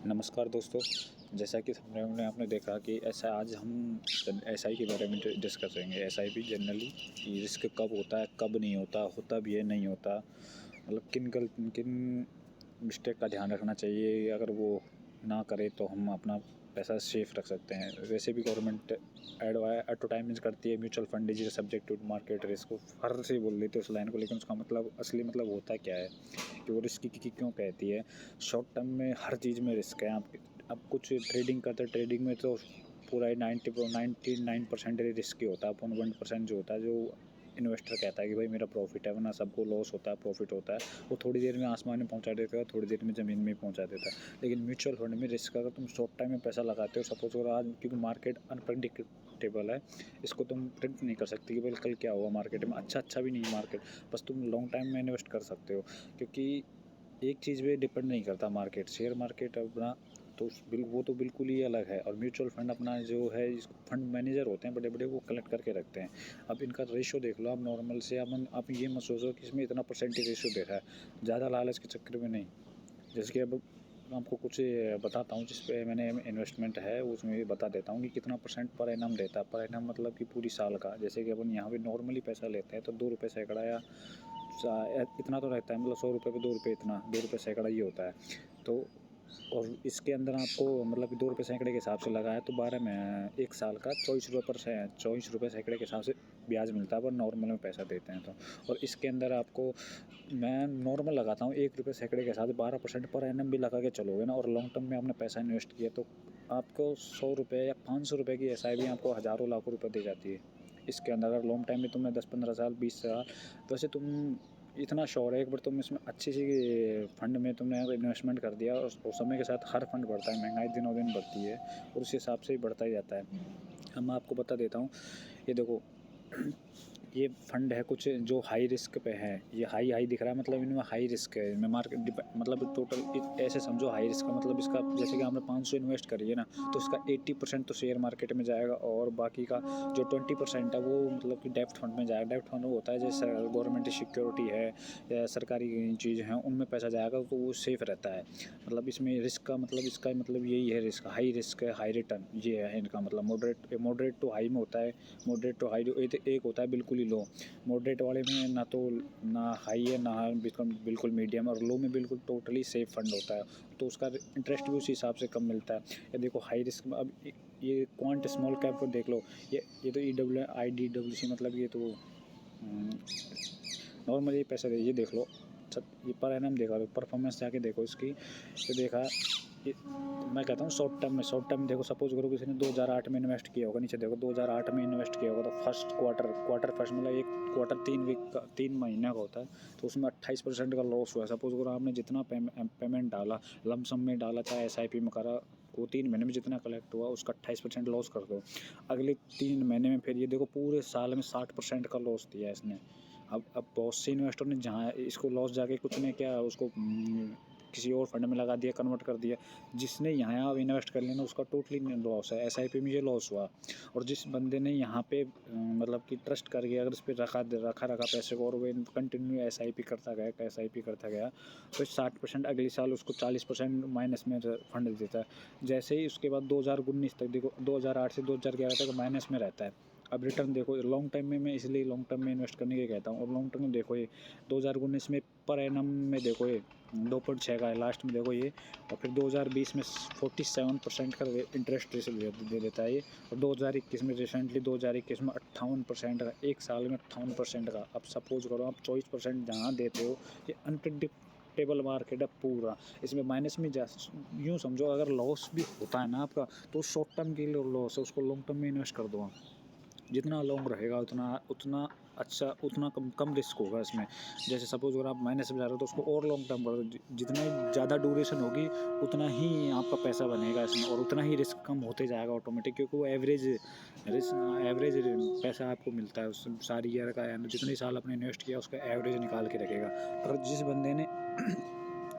नमस्कार दोस्तों। जैसा कि हमने आपने देखा कि ऐसा आज हम एसआई के बारे में डिस्कस करेंगे। एसआईपी जनरली रिस्क कब होता है, कब नहीं होता, होता भी है नहीं होता, मतलब किन मिस्टेक का ध्यान रखना चाहिए। अगर वो ना करे तो हम अपना पैसा सेफ रख सकते हैं। वैसे भी गवर्नमेंट एडवर्टाइजमेंट करती है mutual fund is subject to market risk. वो हर से बोल देते हैं उस लाइन को, लेकिन उसका मतलब असली मतलब होता क्या है कि वो रिस्क की क्यों कहती है। शॉर्ट टर्म में हर चीज़ में रिस्क है। आप कुछ ट्रेडिंग करते हैं, ट्रेडिंग में तो पूरा 99% रिस्क ही होता है। अपन 1% जो होता है, जो इन्वेस्टर कहता है कि भाई मेरा प्रॉफिट है, वरना सबको लॉस होता है, प्रॉफिट होता है। वो थोड़ी देर में आसमान में पहुंचा देता है, थोड़ी देर में ज़मीन में पहुंचा देता है। लेकिन म्यूचुअल फंड में रिस्क, अगर तुम शॉर्ट टाइम में पैसा लगाते हो, सपोज अगर आज, क्योंकि मार्केट अनप्रडिक्टेबल है, इसको तुम प्रिडिक्ट नहीं कर सकते कि भाई कल क्या होगा मार्केट में। अच्छा भी नहीं है मार्केट, बस तुम लॉन्ग टाइम में इन्वेस्ट कर सकते हो, क्योंकि एक चीज़ पे डिपेंड नहीं करता मार्केट। शेयर मार्केट अपना तो वो तो बिल्कुल ही अलग है, और म्यूचुअल फंड अपना जो है, इसको फंड मैनेजर होते हैं बड़े बड़े, वो कलेक्ट करके रखते हैं। अब इनका रेशो देख लो आप, नॉर्मल से आप ये मत सोचो कि इसमें इतना परसेंटेज रेशो देखा है, ज़्यादा लालच के चक्कर में नहीं। जैसे कि अब आपको कुछ बताता हूँ जिस पे मैंने इन्वेस्टमेंट है, उसमें ये बता देता हूँ कि कितना परसेंट पर एनम देता है। पर एनम मतलब कि पूरी साल का। जैसे कि अपन यहाँ पे नॉर्मली पैसा लेते हैं तो 2 रुपये सैकड़ा या इतना तो रहता है, मतलब 100 रुपये पे 2 रुपये, इतना 2 रुपये सैकड़ा ये होता है। तो और इसके अंदर आपको मतलब कि 2 रुपये सैकड़े के हिसाब से लगाया तो 12 में 1 साल का 24 रुपये सैकड़े के हिसाब से ब्याज मिलता है, पर नॉर्मल में पैसा देते हैं तो। और इसके अंदर आपको, मैं नॉर्मल लगाता हूँ 1 रुपये सैकड़े के हिसाब से 12% पर एनम भी लगा के चलोगे ना, और लॉन्ग टर्म में आपने पैसा इन्वेस्ट किया, तो आपको 100 रुपये या 500 रुपये की एस आई भी आपको हज़ारों लाखों रुपये दे जाती है। इसके अंदर अगर लॉन्ग टाइम में तुमने 10-15 साल 20 साल, वैसे तुम इतना श्योर है, एक बार तुम इसमें अच्छी सी फंड में तुमने अगर इन्वेस्टमेंट कर दिया, और समय के साथ हर फंड बढ़ता है, महंगाई दिनों दिन बढ़ती है, और उस हिसाब से ही बढ़ता ही जाता है। अब मैं आपको बता देता हूँ, ये देखो ये फंड है कुछ जो हाई रिस्क पे है। ये हाई दिख रहा है, मतलब इनमें हाई रिस्क है। इनमें मार्केट मतलब टोटल ऐसे समझो, हाई रिस्क का मतलब इसका, जैसे कि हमने 500 इन्वेस्ट करी है ना, तो इसका 80% तो शेयर मार्केट में जाएगा, और बाकी का जो 20% है वो मतलब कि डेप्ट फंड में जाएगा। डेप्ट फंड वो होता है जैसे गवर्नमेंट सिक्योरिटी है या सरकारी चीज़ हैं, उनमें पैसा जाएगा, तो वो सेफ रहता है। मतलब इसमें रिस्क का मतलब, इसका मतलब यही है, रिस्क है, हाई रिटर्न, ये है इनका मतलब। मॉडरेट टू हाई में होता है। मॉडरेट टू हाई जो एक होता है बिल्कुल ही लो। मॉडरेट वाले में ना हाई है, ना बिल्कुल मीडियम, और लो में बिल्कुल टोटली सेफ फंड होता है, तो उसका इंटरेस्ट भी उसी हिसाब से कम मिलता है। या देखो हाई रिस्क में, अब ये क्वांट स्मॉल कैप को देख लो, ये तो IDWC, मतलब ये तो नॉर्मल ये पैसा ये देख लो। ये पर एनम देखा, परफॉर्मेंस जाके देखो इसकी, तो देखा ये। मैं कहता हूँ शॉर्ट टर्म देखो, सपोज करो किसी ने 2008 में इन्वेस्ट किया होगा, नीचे देखो 2008 में इन्वेस्ट किया होगा, तो फर्स्ट फर्स्ट मतलब एक क्वार्टर 3 वीक का, 3 महीने का होता है, तो उसमें 28% का लॉस हुआ है। सपोज करो आपने जितना पेमेंट डाला, लमसम में डाला, चाहे SIP में करा, वो 3 महीने में जितना कलेक्ट हुआ उसका 28% लॉस कर दो। अगले 3 महीने में फिर ये देखो पूरे साल में 60% का लॉस दिया है इसने। अब बहुत से इन्वेस्टर ने जहाँ इसको लॉस जाके कुछ ने क्या उसको किसी और फंड में लगा दिया, कन्वर्ट कर दिया। जिसने यहाँ अब इन्वेस्ट कर लेना उसका टोटली लॉस है। SIP में ये लॉस हुआ, और जिस बंदे ने यहाँ पे मतलब कि ट्रस्ट करके अगर इस पर रखा पैसे को, और वो कंटिन्यू SIP करता गया, तो 60% अगले साल उसको 40% माइनस में फंड देता है। जैसे ही उसके बाद 2019 तक देखो, 2008 से 2011 तक माइनस में रहता है। अब रिटर्न देखो लॉन्ग टाइम में, मैं इसलिए लॉन्ग टर्म में इन्वेस्ट करने के कहता हूँ। और लॉन्ग टर्म में देखो, ये 2019 में पर एनम में देखो ये 2.6 का है लास्ट में देखो ये, और फिर 2020 में 47% का इंटरेस्ट रेट दे देता है ये, और 2021 में रिसेंटली 2021 में 58% का, एक साल में 58% का। अब सपोज करो आप 24% जहाँ देते हो, ये अनप्रेडिक्टेबल मार्केट है पूरा। इसमें माइनस में जा, यूँ समझो अगर लॉस भी होता है ना आपका, तो शॉर्ट टर्म के लिए लॉस है, उसको लॉन्ग टर्म में इन्वेस्ट कर दो आप। जितना लॉन्ग रहेगा उतना अच्छा, उतना कम रिस्क होगा इसमें। जैसे सपोज अगर आप माइनस में जा रहे हो, तो उसको और लॉन्ग टर्म कर दो। जितना ही ज़्यादा ड्यूरेशन होगी, उतना ही आपका पैसा बनेगा इसमें, और उतना ही रिस्क कम होते जाएगा ऑटोमेटिक, क्योंकि वो एवरेज पैसा आपको मिलता है उस सारी ईयर का, जितने साल आपने इन्वेस्ट किया उसका एवरेज निकाल के रखेगा। और जिस बंदे ने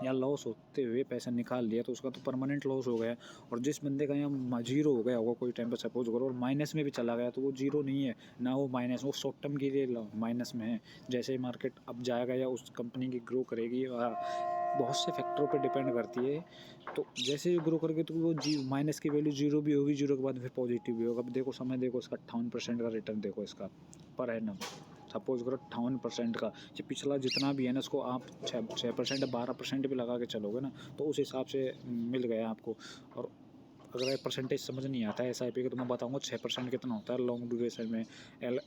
या लॉस होते हुए पैसा निकाल लिया, तो उसका तो परमानेंट लॉस हो गया। और जिस बंदे का यहाँ जीरो हो गया होगा कोई टाइम पर, सपोज करो, और माइनस में भी चला गया, तो वो जीरो नहीं है ना, वो माइनस, वो शॉर्ट टर्म के लिए माइनस में है। जैसे मार्केट अब जाएगा या उस कंपनी की ग्रो करेगी, बहुत से फैक्टरों पे डिपेंड करती है। तो जैसे ही ग्रो करेगी तो वो जी माइनस की वैल्यू ज़ीरो भी होगी, ज़ीरो के बाद फिर पॉजिटिव भी होगा। अब देखो समय देखो इसका 58% का रिटर्न देखो इसका पर एनम। सपोज़ करो 58% का, ये पिछला जितना भी है ना इसको आप 6% या 12% भी लगा के चलोगे ना, तो उस हिसाब से मिल गया आपको। और अगर परसेंटेज समझ नहीं आता है एसआईपी का, तो मैं बताऊँगा 6% कितना होता है लॉन्ग ड्यूरेशन में।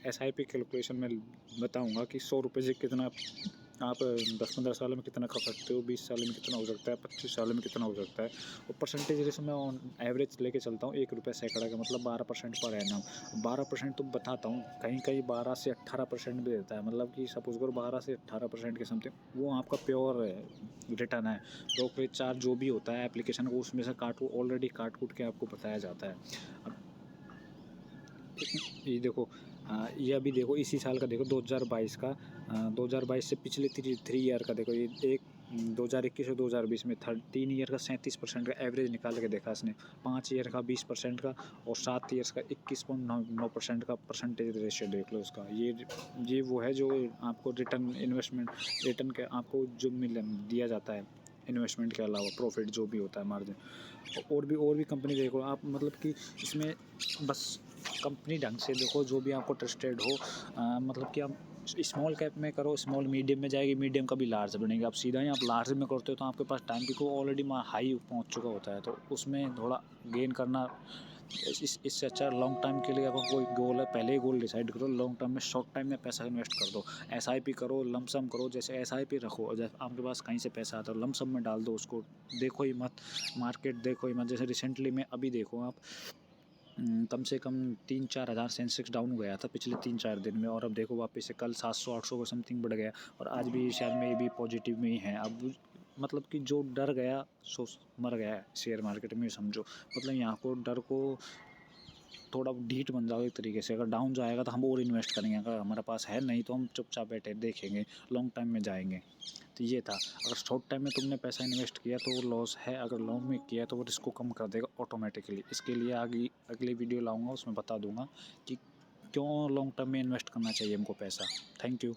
एसआईपी कैलकुलेशन में बताऊँगा कि ₹100 से कितना आप 10-15 साल में कितना खा सकते हो, 20 साल में कितना हो सकता है, 25 साल में कितना हो सकता है। और परसेंटेज रेशो मैं ऑन एवरेज लेके चलता हूँ, ₹1 सैकड़ा का मतलब 12% पर एनम। 12% तो बताता हूँ, कहीं-कहीं 12 से 18% भी देता है। मतलब कि सपोज़ करो 12 से 18% के समथिंग वो आपका प्योर रिटर्न है। ब्रोकरेज चार्ज जो भी होता है एप्लीकेशन को उसमें से ऑलरेडी काट-कूट के आपको बताया जाता है। अब ये देखो ये अभी देखो इसी साल का देखो 2022 का 2022 से पिछले थ्री ईयर का देखो ये एक 2021 और 2020 में 3 ईयर का 37% का एवरेज निकाल के देखा इसने, 5 ईयर का 20% का और 7 ईयर्स का 21.9% का परसेंटेज रेशियो देख लो उसका। ये वो है जो आपको रिटर्न इन्वेस्टमेंट रिटर्न के आपको जो मिल दिया जाता है इन्वेस्टमेंट के अलावा प्रॉफिट जो भी होता है मार्जिन। और भी कंपनी देखो आप, मतलब कि इसमें बस कंपनी ढंग से देखो जो भी आपको ट्रस्टेड हो। मतलब कि आप स्मॉल कैप में करो, स्मॉल मीडियम में जाएगी, मीडियम कभी लार्ज बनेगी। आप सीधा ही आप लार्ज में करते हो तो आपके पास टाइम पिको ऑलरेडी हाई पहुंच चुका होता है, तो उसमें थोड़ा गेन करना इससे अच्छा लॉन्ग टाइम के लिए अगर कोई गोल है पहले ही गोल डिसाइड करो। लॉन्ग टर्म में शॉर्ट टाइम में पैसा इन्वेस्ट कर दो, एसआईपी करो, लमसम करो। जैसे एसआईपी रखो, जैसे आपके पास कहीं से पैसा आता है लमसम में डाल दो उसको, देखो ही मत मार्केट, देखो ही मत। जैसे रिसेंटली में अभी देखो आप कम से कम 3-4 हज़ार सेंसेक्स डाउन गया था पिछले 3-4 दिन में, और अब देखो वापस से कल 700-800 का समथिंग बढ़ गया और आज भी शायद में ये भी पॉजिटिव में ही है। अब मतलब कि जो डर गया सो मर गया है शेयर मार्केट में समझो। मतलब यहाँ को डर को थोड़ा ढीठ बन जाओ एक तरीके से। अगर डाउन जाएगा तो हम और इन्वेस्ट करेंगे, अगर हमारे पास है नहीं तो हम चुपचाप बैठे देखेंगे, लॉन्ग टाइम में जाएंगे। तो ये था, अगर शॉर्ट टाइम में तुमने पैसा इन्वेस्ट किया तो वो लॉस है, अगर लॉन्ग में किया तो वो रिस्क को कम कर देगा ऑटोमेटिकली। इसके लिए आगे अगली वीडियो लाऊंगा, उसमें बता दूंगा कि क्यों लॉन्ग टर्म में इन्वेस्ट करना चाहिए हमको पैसा। Thank you.